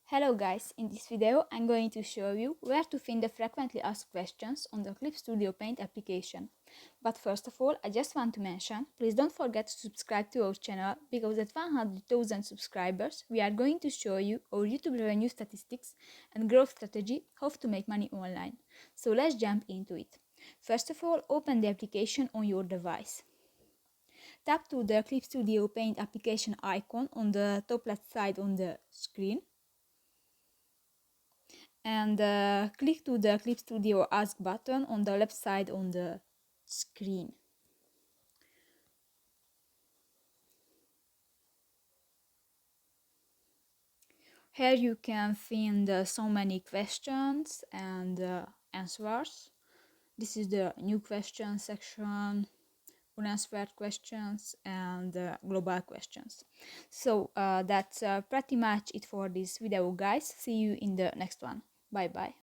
Hello guys, in this video I'm going to show you where to find the frequently asked questions on the Clip Studio Paint application. But first of all, I just want to mention, please don't forget to subscribe to our channel, because at 100,000 subscribers we are going to show you our YouTube revenue statistics and growth strategy, how to make money online. So let's jump into it. First of all, open the application on your device. Tap to the Clip Studio Paint application icon on the top left side on the screen, and click to the Clip Studio Ask button on the left side on the screen. Here you can find so many questions and answers. This is the new question section, unanswered questions, and global questions. So that's pretty much it for this video, guys. See you in the next one. Bye bye.